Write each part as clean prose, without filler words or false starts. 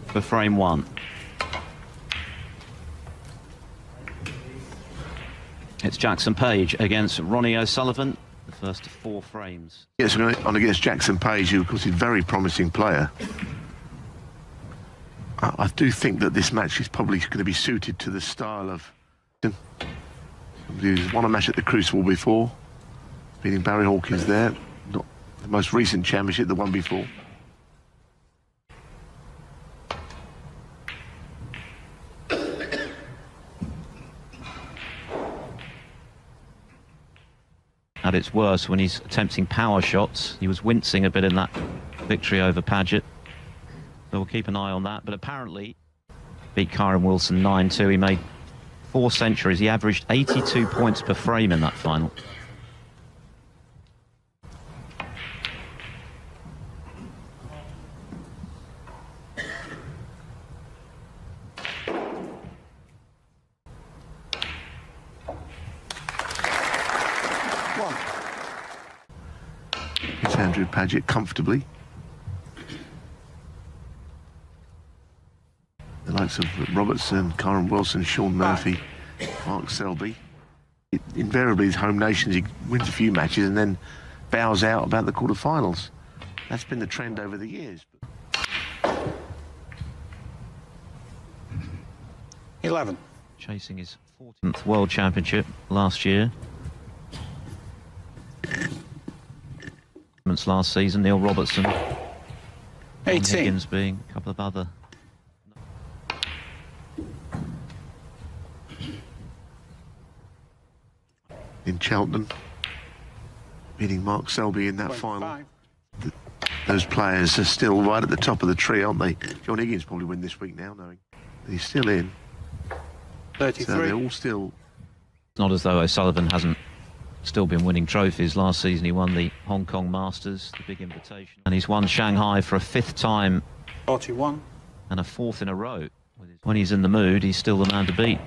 for frame one. It's Jackson Page against Ronnie O'Sullivan, the first of 4 frames. Yes, on against Jackson Page, who of course is a very promising player. I do think that this match is probably going to be suited to the style of... He's won a match at the Crucible before, beating Barry Hawkins there. Not the most recent championship, the one before. At its worst, when he's attempting power shots, he was wincing a bit in that victory over Paget. So we'll keep an eye on that. But apparently, beat Kyron Wilson 9-2. He made 4 centuries. He averaged 82 points per frame in that final. It's Andrew Paget comfortably. The likes of Robertson, Kyron Wilson, Sean Murphy, Mark Selby. Invariably, his home nations, he wins a few matches and then bows out about the quarterfinals. That's been the trend over the years. 11. Chasing his 14th World Championship last year. Last season, Neil Robertson, 18. Higgins being a couple of other. In Cheltenham, beating Mark Selby in that final. Those players are still right at the top of the tree, aren't they? John Higgins probably win this week now, knowing he's still in. 33. So they're all still... It's not as though O'Sullivan hasn't still been winning trophies. Last season he won the Hong Kong Masters, the big invitation, and he's won Shanghai for a 5th time 41 and a 4th in a row. When he's in the mood, he's still the man to beat.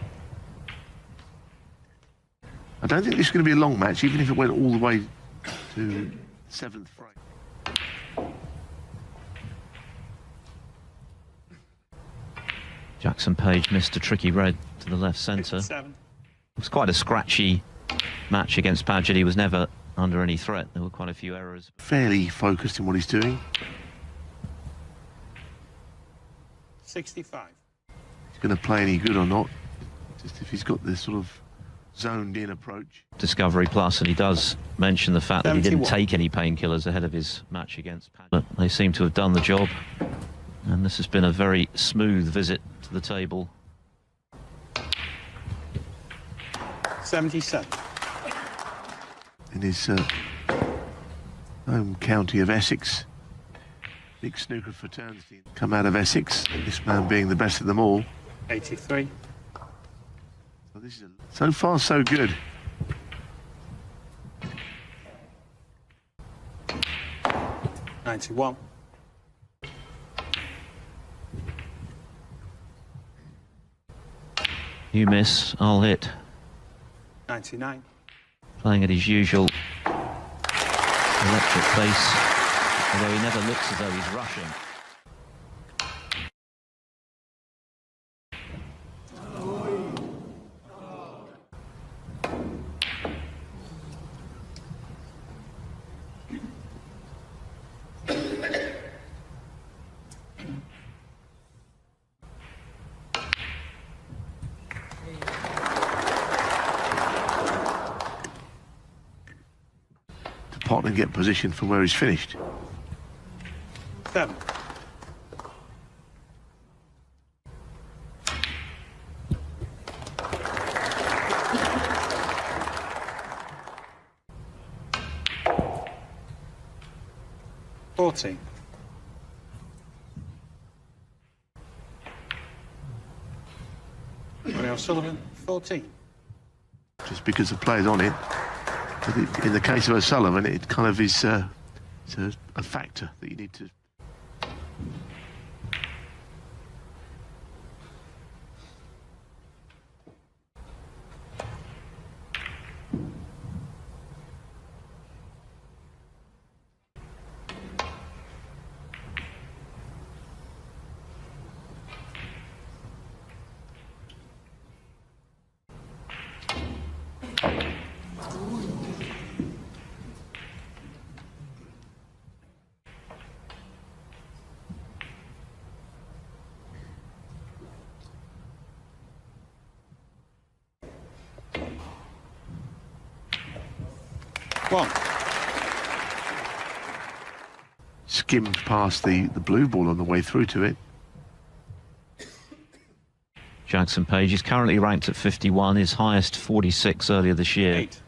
I don't think this is going to be a long match, even if it went all the way to 7th frame. Jackson Page missed a tricky red to the left centre. It was quite a scratchy match against Paget. He was never under any threat. There were quite a few errors. Fairly focused in what he's doing. 65. He's going to play any good or not. Just if he's got this sort of zoned in approach. Discovery Plus, and he does mention the fact that he didn't 71. take any painkillers ahead of his match against Paget. But they seem to have done the job. And this has been a very smooth visit to the table. 77. In his home county of Essex. Big snooker fraternity. Come out of Essex, this man being the best of them all. 83. So, this is so far so good. $91. You miss, I'll hit. 99. Playing at his usual electric pace, although he never looks as though he's rushing. Pot and get position from where he's finished. 7. $40. Ronnie O'Sullivan, 14. Just because the play's on it. But in the case of O'Sullivan, it kind of is it's a factor that you need to... 1. Skimmed past the blue ball on the way through to it. Jackson Page is currently ranked at 51, his highest 46 earlier this year. 8.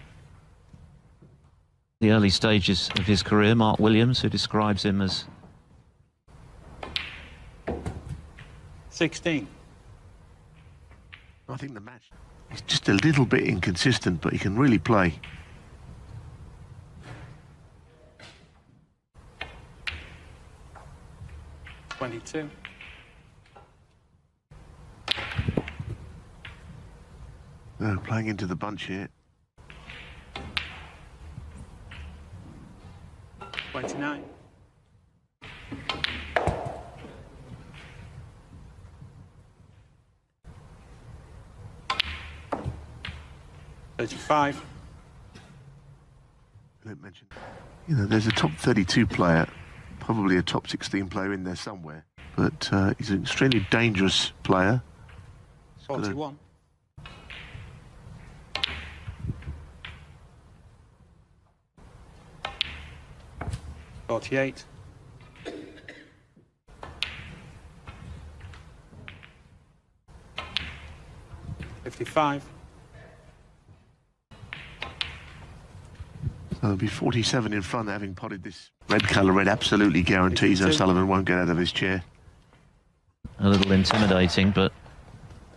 The early stages of his career, Mark Williams, who describes him as 16. I think the match is just a little bit inconsistent, but he can really play. $22. No, playing into the bunch here. 29. $35. Philip mentioned, you know, there's a top 32 player, probably a top 16 player in there somewhere, but he's an extremely dangerous player. 41. 48. 55. There'll be 47 in front, having potted this red colour. Red absolutely guarantees O'Sullivan won't get out of his chair. a little intimidating, but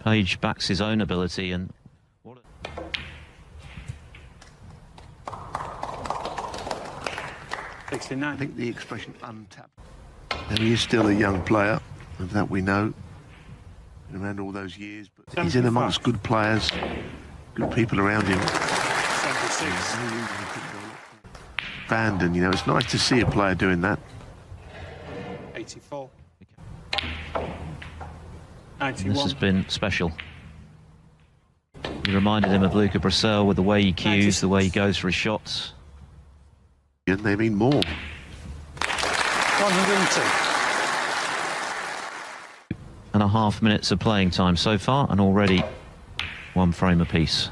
Page backs his own ability. And what a 69. I think the expression untapped. And he is still a young player, of that we know. Been around all those years, but 75. he's in amongst good players, good people around him. 76. Bandon, you know, it's nice to see a player doing that. 84. this 91. has been special. You reminded him of Luca Brissell with the way he cues, the way he goes for his shots. And they mean more. 102. And a half minutes of playing time so far, and already one frame apiece.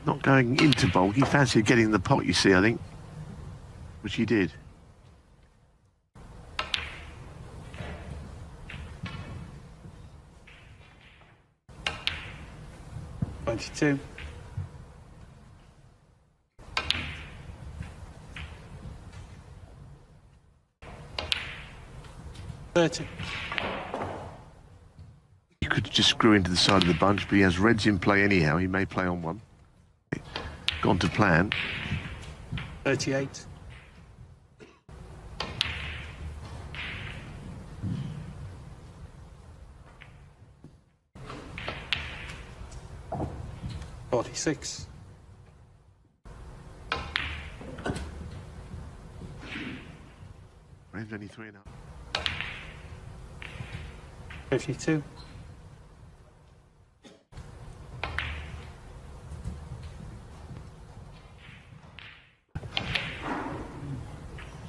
Not going into bulk, he fancied getting the pot, you see, I think, which he did. $22. $30. You could just screw into the side of the bunch, but he has reds in play anyhow. He may play on one. Gone to plan. 38. $46. Raven's only 3.5. 52.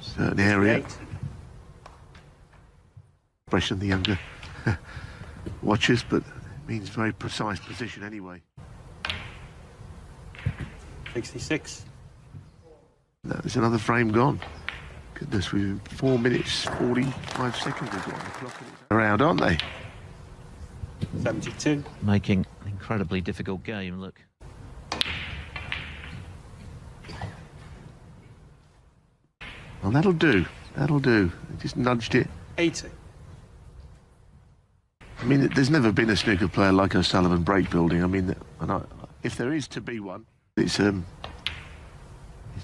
Certain area. 8. Expression the younger watchers, but it means very precise position anyway. 66. There's another frame gone. Goodness, we've 4 minutes 45 seconds we've got on the clock. Around, aren't they? 72. Making an incredibly difficult game, look. Well, that'll do. That'll do. They just nudged it. 80. I mean, there's never been a snooker player like O'Sullivan break building. I mean, if there is to be one, it's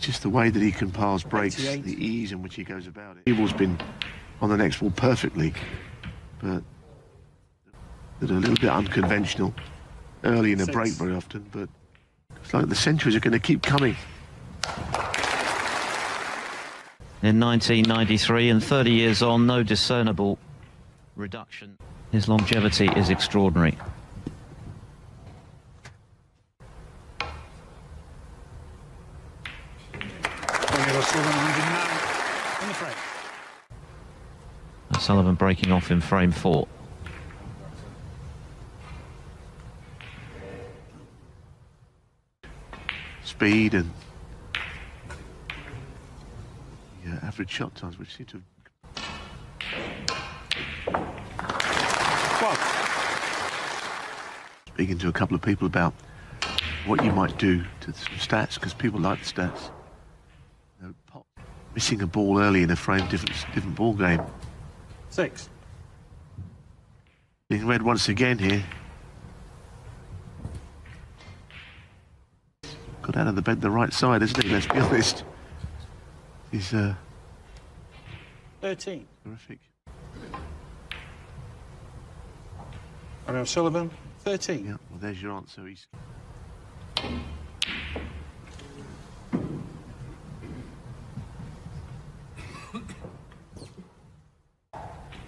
just the way that he can pass breaks, 88. the ease in which he goes about it. Evil's been on the next ball perfectly, but they're a little bit unconventional early in a 6. break very often, but it's like the centuries are going to keep coming. In 1993 and 30 years on, no discernible reduction. His longevity is extraordinary. Ronnie O'Sullivan, 109 on the frame. Sullivan breaking off in frame 4. Speed and average shot times, which seem to speaking to a couple of people about what you might do to some stats, because people like the stats. You know, missing a ball early in a frame, different ball game. 6. Being red once again here. Got out of the bed the right side, isn't he? Let's be honest. He's 13. terrific. Ronnie O'Sullivan, 13. Yeah, well, there's your answer. He's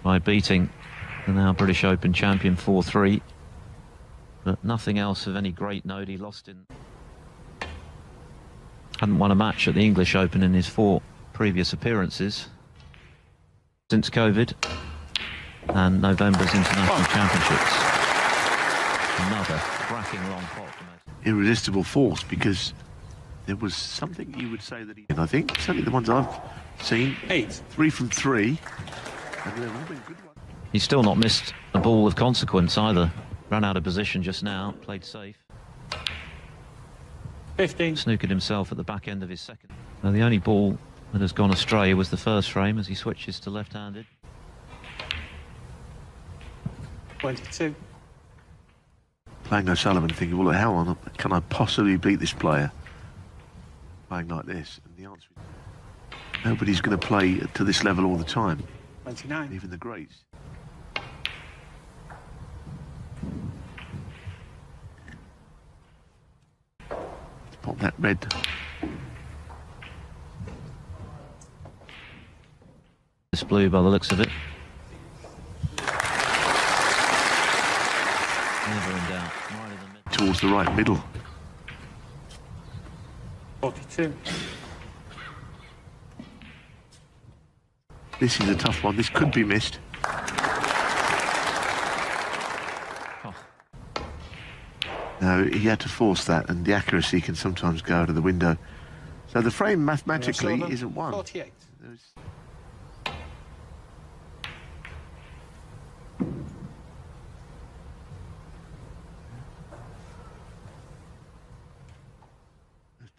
by beating the now British Open champion 4-3, but nothing else of any great note. He lost in, hadn't won a match at the English Open in his 4 previous appearances since COVID and November's international championships. Another cracking long pot. irresistible force, because there was something you would say that he, and I think certainly the ones I've seen, 8. 3 from 3, and they've all been good ones. He's still not missed a ball of consequence either. Ran out of position just now, played safe. 15. Snookered himself at the back end of his second. Now, the only ball that has gone astray was the first frame as he switches to left-handed. 22. Playing O'Sullivan thinking, well, how on can I possibly beat this player playing like this? And the answer is nobody's going to play to this level all the time, 29. even the greats. Pop that red. This blue by the looks of it. Never in doubt. Right in the middle. Towards the right middle. 42. This is a tough one. This could be missed. Oh. No, he had to force that, and the accuracy can sometimes go out of the window. So the frame mathematically isn't one. 48.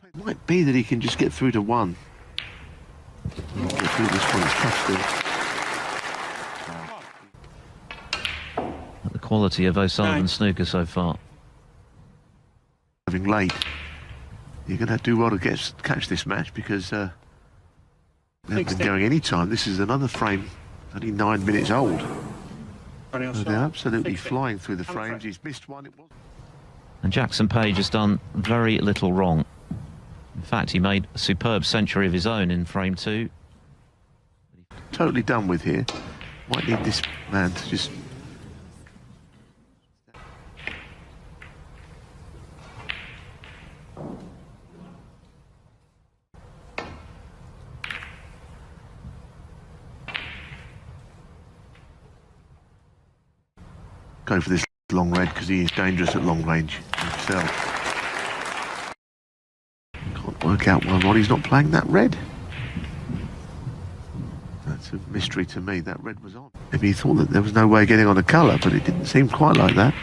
It might be that he can just get through to 1. Get through this one, it's tough still. The quality of O'Sullivan's snooker so far. Having late, you're going to do well to catch this match, because they haven't been going any time. This is another frame, only 9 minutes old. So they're absolutely 60. flying through the frames. He's missed one. It was And Jackson Page has done very little wrong. In fact, he made a superb century of his own in frame 2. totally done with here. Might need this man to just... go for this long red, because he is dangerous at long range himself. Can't work out why Ronnie's not playing that red. That's a mystery to me. That red was on. Maybe he thought that there was no way of getting on a colour, but it didn't seem quite like that.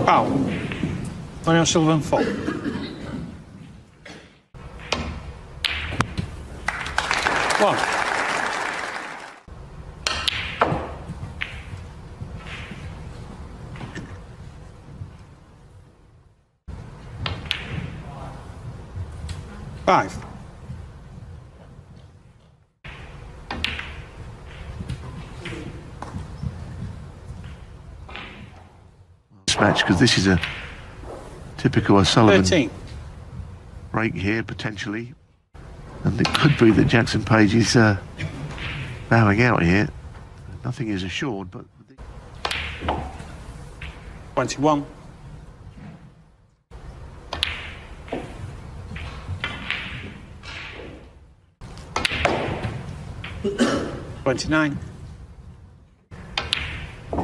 Foul. Ronnie O'Sullivan, 4. One. Five. Match, because this is a typical O'Sullivan 13. break here potentially, and it could be that Jackson Page is bowing out here. Nothing is assured, but 21. $29.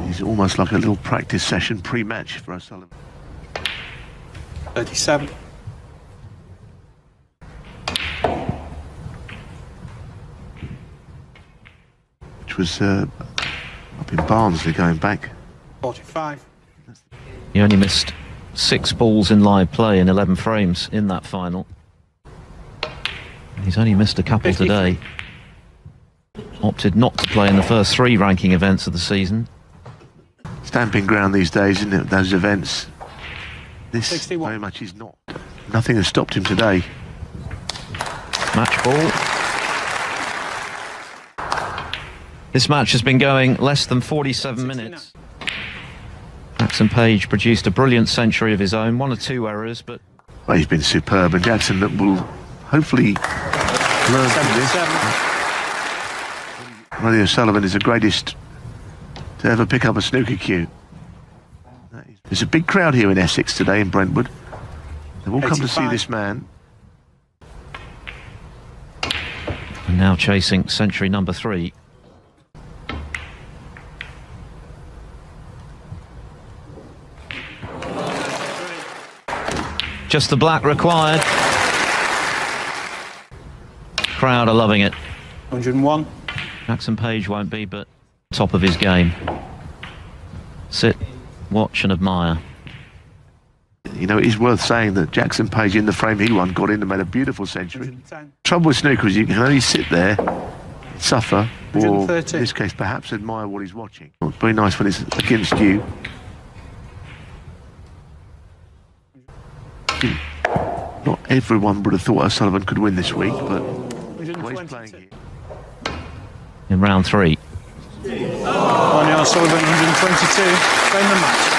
It's almost like a little practice session pre-match for O'Sullivan. 37. Which was up in Barnsley going back. 45. He only missed 6 balls in live play in 11 frames in that final. He's only missed a couple 50. today. Opted not to play in the first 3 ranking events of the season. Stamping ground these days, isn't it? Those events. This 61. very much is not. Nothing has stopped him today. Match ball. This match has been going less than 47 minutes. Jackson Page produced a brilliant century of his own, 1 or 2 errors, but... Well, he's been superb, and Jackson will hopefully learn from this. 77. Ronnie O'Sullivan is the greatest to ever pick up a snooker cue. There's a big crowd here in Essex today, in Brentwood. They've all come to see 85. this man. And now chasing century number 3. Just the black required. Crowd are loving it. 101. Jackson Page won't be, but top of his game. Sit, watch and admire. You know, it is worth saying that Jackson Page, in the frame he won, got in and made a beautiful century. 110. Trouble with snooker is you can only sit there, suffer, or in 130. this case perhaps admire what he's watching. It's very nice when it's against you. Not everyone would have thought O'Sullivan could win this week, but the way he's playing here. In round 3. Ronnie O'Sullivan, 122. Playing the match.